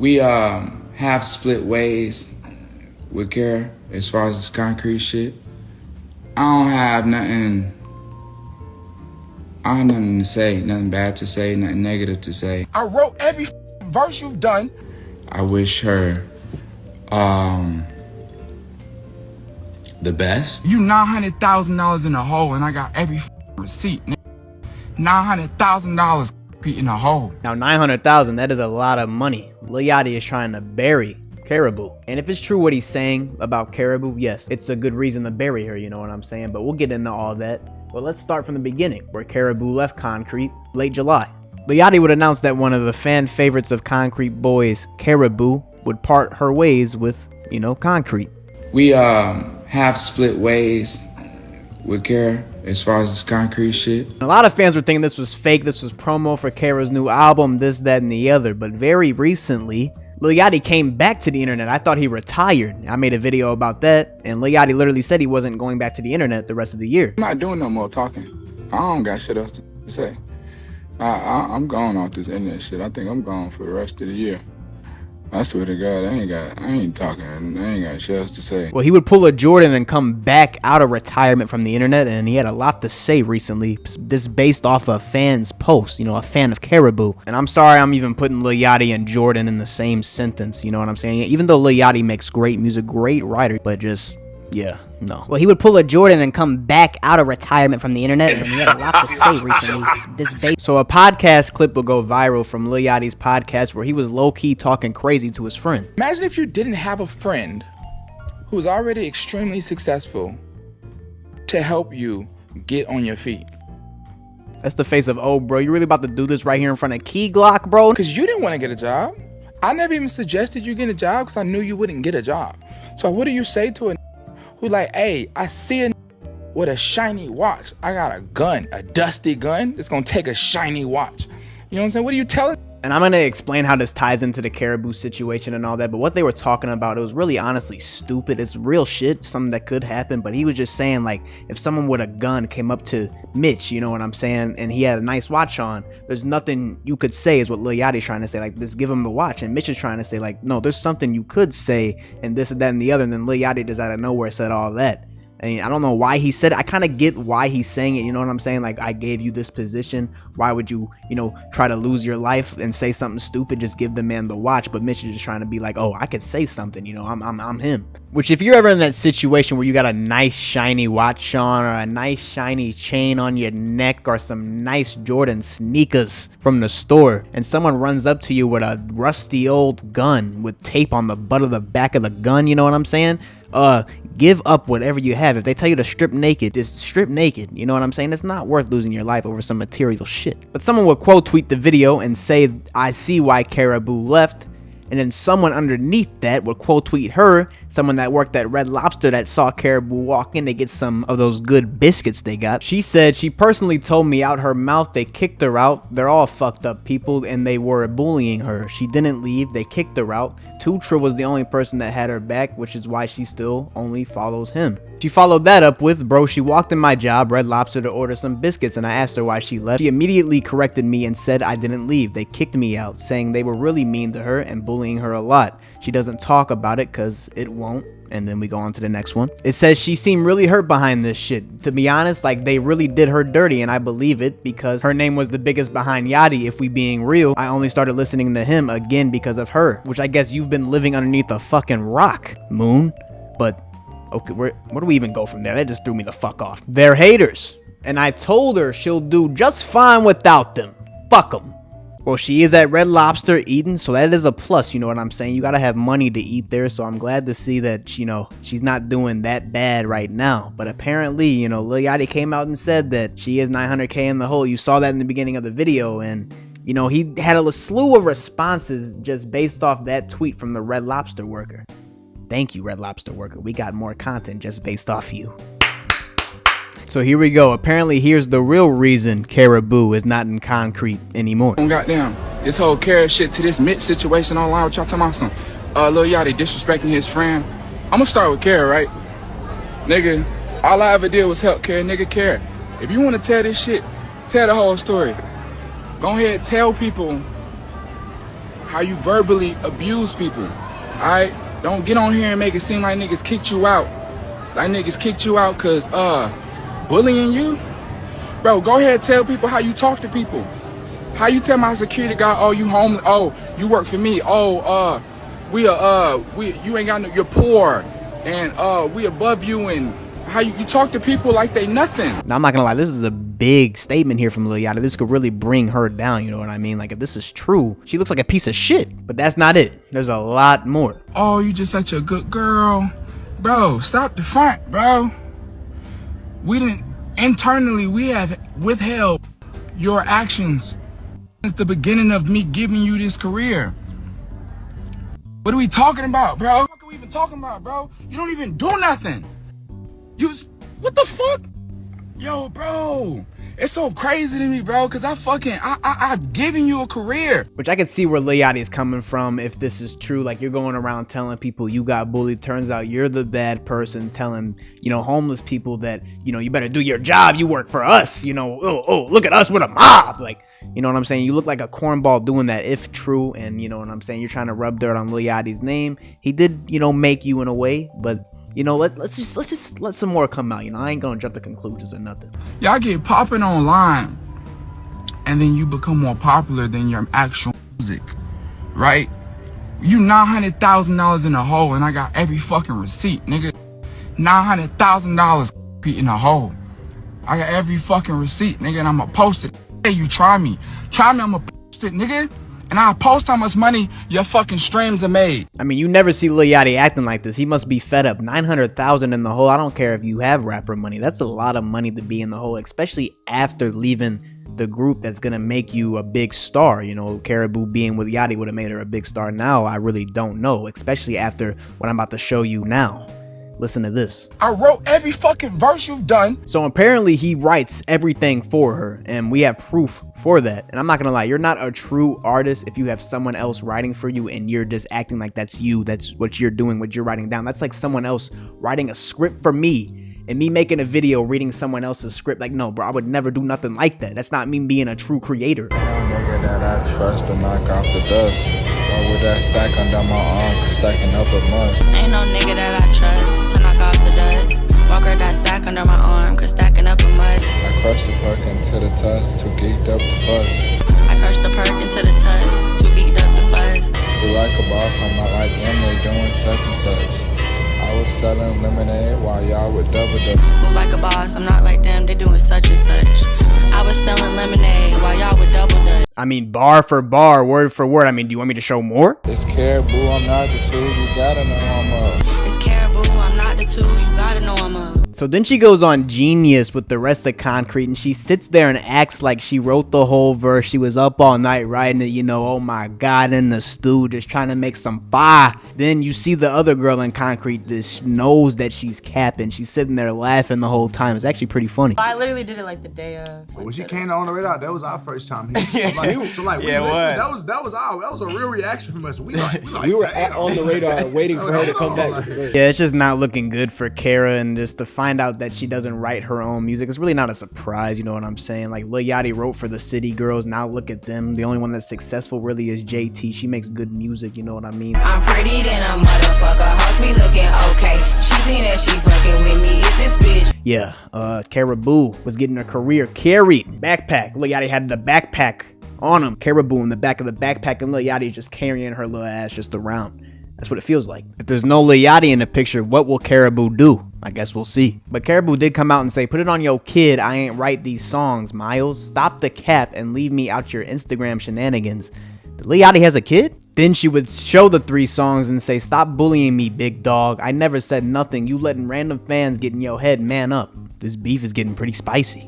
We have split ways with Karah as far as this concrete shit. I don't have nothing to say, nothing bad to say, nothing negative to say. I wrote every verse you've done. I wish her the best. You $900,000 in a hole, and I got every receipt. $900,000 in a hole. Now $900,000, that is a lot of money. Lil Yachty is trying to bury Karrahbooo. And if it's true what he's saying about Karrahbooo, yes, it's a good reason to bury her, you know what I'm saying? But we'll get into all that. But let's start from the beginning, where Karrahbooo left Concrete late July. Lil Yachty would announce that one of the fan favorites of Concrete boys, Karrahbooo, would part her ways with, Concrete. We have split ways with Karah as far as this concrete shit. A lot of fans were thinking this was fake, this was promo for Karah's new album, this, that, and the other. But very recently, Lil Yachty came back to the internet. I thought he retired. I made a video about that, and Lil Yachty literally said he wasn't going back to the internet the rest of the year. I'm not doing no more talking. I don't got shit else to say. I'm gone off this internet shit. I think I'm gone for the rest of the year. I swear to God, I ain't talking. I ain't got shit else to say. Well, he would pull a Jordan and come back out of retirement from the internet, and he had a lot to say recently. This based off a fan's post, a fan of Karrahbooo. And I'm sorry I'm even putting Lil Yachty and Jordan in the same sentence, you know what I'm saying? Even though Lil Yachty makes great music, great writer, but just, yeah, no. Well, he would pull a Jordan and come back out of retirement from the internet, and he had a lot to say recently. So a podcast clip will go viral from Lil Yachty's podcast where he was low-key talking crazy to his friend. Imagine if you didn't have a friend who's already extremely successful to help you get on your feet. That's the face of, oh, bro, you really about to do this right here in front of Key Glock, bro? Because you didn't want to get a job. I never even suggested you get a job because I knew you wouldn't get a job. So what do you say to a who like, hey, I see a with a shiny watch. I got a gun, a dusty gun. It's gonna take a shiny watch. You know what I'm saying? What are you telling? And I'm gonna explain how this ties into the Karrahbooo situation and all that, but what they were talking about, it was really honestly stupid. It's real shit, something that could happen, but he was just saying, like, if someone with a gun came up to Mitch, you know what I'm saying, and he had a nice watch on, there's nothing you could say, is what Lil Yachty's trying to say, like, just give him the watch. And Mitch is trying to say, like, no, there's something you could say, and this and that and the other. And then Lil Yachty just out of nowhere said all that. I mean, I don't know why he said it. I kind of get why he's saying it, you know what I'm saying? Like, I gave you this position. Why would you, try to lose your life and say something stupid? Just give the man the watch. But Mitch is just trying to be like, oh, I could say something, I'm him. Which, if you're ever in that situation where you got a nice shiny watch on, or a nice shiny chain on your neck, or some nice Jordan sneakers from the store, and someone runs up to you with a rusty old gun with tape on the butt of the back of the gun, you know what I'm saying? Give up whatever you have. If they tell you to strip naked, just strip naked. You know what I'm saying? It's not worth losing your life over some material shit. But someone would quote tweet the video and say, I see why Karrahbooo left. And then someone underneath that would quote tweet her, someone that worked at Red Lobster that saw Karrahbooo walk in to get some of those good biscuits they got. She said she personally told me out her mouth they kicked her out. They're all fucked up people and they were bullying her. She didn't leave. They kicked her out. Tutra was the only person that had her back, which is why she still only follows him. She followed that up with, bro, she walked in my job, Red Lobster, to order some biscuits, and I asked her why she left. She immediately corrected me and said I didn't leave. They kicked me out, saying they were really mean to her and bullying her a lot. She doesn't talk about it because it won't. And then we go on to the next one. It says she seemed really hurt behind this shit. To be honest, like, they really did her dirty, and I believe it because her name was the biggest behind Yachty. If we being real, I only started listening to him again because of her, which I guess you've been living underneath a fucking rock, Moon. But okay, where do we even go from there? That just threw me the fuck off. They're haters, and I told her she'll do just fine without them. Fuck them. Well, she is at Red Lobster eating, so that is a plus, you know what I'm saying? You gotta have money to eat there, so I'm glad to see that, she's not doing that bad right now. But apparently, Lil Yachty came out and said that she is 900K in the hole. You saw that in the beginning of the video, and, he had a slew of responses just based off that tweet from the Red Lobster worker. Thank you, Red Lobster worker. We got more content just based off you. So here we go. Apparently, here's the real reason Karrahbooo is not in Concrete anymore. Goddamn, this whole Karah shit to this Mitch situation online, what y'all talking about some Lil Yachty disrespecting his friend. I'm gonna start with Karah, right? Nigga, all I ever did was help Karah. Nigga, Karah, if you wanna tell this shit, tell the whole story. Go ahead, tell people how you verbally abuse people. Alright? Don't get on here and make it seem like niggas kicked you out. Like niggas kicked you out cause bullying you? Bro, go ahead and tell people how you talk to people. How you tell my security guard, oh, you homeless, oh, you work for me, oh, you ain't got no, you're poor, and we above you, and how you talk to people like they nothing. Now, I'm not gonna lie, this is a big statement here from Lil Yachty. This could really bring her down, you know what I mean? Like, if this is true, she looks like a piece of shit. But that's not it. There's a lot more. Oh, you just such a good girl. Bro, stop the front, bro. Internally, we have withheld your actions since the beginning of me giving you this career. What are we talking about, bro? What are we even talking about, bro? You don't even do nothing. What the fuck? Yo, bro. It's so crazy to me, bro, because I've given you a career. Which I can see where Lil Yachty is coming from if this is true. Like, you're going around telling people you got bullied. Turns out you're the bad person telling, homeless people that, you better do your job. You work for us. Oh, look at us with a mob. Like, you know what I'm saying? You look like a cornball doing that if true. And you know what I'm saying? You're trying to rub dirt on Lil Yachty's name. He did, make you in a way, but let's just let some more come out. I ain't gonna jump to conclusions or nothing. Y'all get popping online, and then you become more popular than your actual music, right? You $900,000 in a hole, and I got every fucking receipt, nigga. $900,000 in a hole. I got every fucking receipt, nigga, and I'ma post it. Hey, you try me, I'ma post it, nigga. And I'll post how much money your fucking streams are made. I mean, you never see Lil Yachty acting like this. He must be fed up. 900,000 in the hole. I don't care if you have rapper money. That's a lot of money to be in the hole, especially after leaving the group that's gonna make you a big star. Karrahbooo being with Yachty would have made her a big star. Now, I really don't know, especially after what I'm about to show you now. Listen to this. I wrote every fucking verse you've done. So apparently he writes everything for her, and we have proof for that. And I'm not gonna lie, you're not a true artist if you have someone else writing for you and you're just acting like that's you. That's what you're doing, what you're writing down. That's like someone else writing a script for me and me making a video reading someone else's script. Like, no, bro, I would never do nothing like that. That's not me being a true creator. Nigga that I trust to knock off the dust. Or with that sack under my arm, stacking up a must. Ain't no nigga that I trust to knock off the dust. Walker that sack under my arm, cause stacking up a mud. I crushed the perk into the tuss, too geeked up to fuss. I crushed the perk into the tuss, too geeked up to fuss. You like a boss, I'm not like them, they doing such and such. I was selling lemonade while y'all would double. Move like a boss, I'm not like them, they doing such and such. I was selling lemonade while y'all would double dutch. I mean, bar for bar, word for word. I mean, do you want me to show more? It's Karrahbooo, I'm not the two, you gotta know I'm up. It's Karrahbooo, I'm not the two, you gotta know I'm up. So then she goes on Genius with the rest of Concrete, and she sits there and acts like she wrote the whole verse. She was up all night writing it, oh my God, in the stew, just trying to make some fire. Then you see the other girl in Concrete, this knows that she's capping. She's sitting there laughing the whole time. It's actually pretty funny. I literally did it like the day of. When she came on the radar, that was our first time here. That was a real reaction from us. We were on the radar waiting for her to come back. Yeah, it's just not looking good for Karah, and just to find out that she doesn't write her own music, it's really not a surprise, you know what I'm saying? Like, Lil Yachty wrote for the City Girls, now look at them. The only one that's successful really is JT. She makes good music, you know what I mean? I'm pretty than a motherfucker, hoes me looking okay. She think that she fucking with me, it's this bitch. Yeah, Karrahbooo was getting her career carried. Backpack, Lil Yachty had the backpack on him. Karrahbooo in the back of the backpack, and Lil Yachty just carrying her little ass just around. That's what it feels like. If there's no Lil Yachty in the picture, what will Karrahbooo do? I guess we'll see. But Karrahbooo did come out and say, put it on your kid, I ain't write these songs, Miles. Stop the cap and leave me out your Instagram shenanigans. Lil Yachty has a kid? Then she would show the 3 songs and say, stop bullying me, big dog. I never said nothing. You letting random fans get in your head, man up. This beef is getting pretty spicy.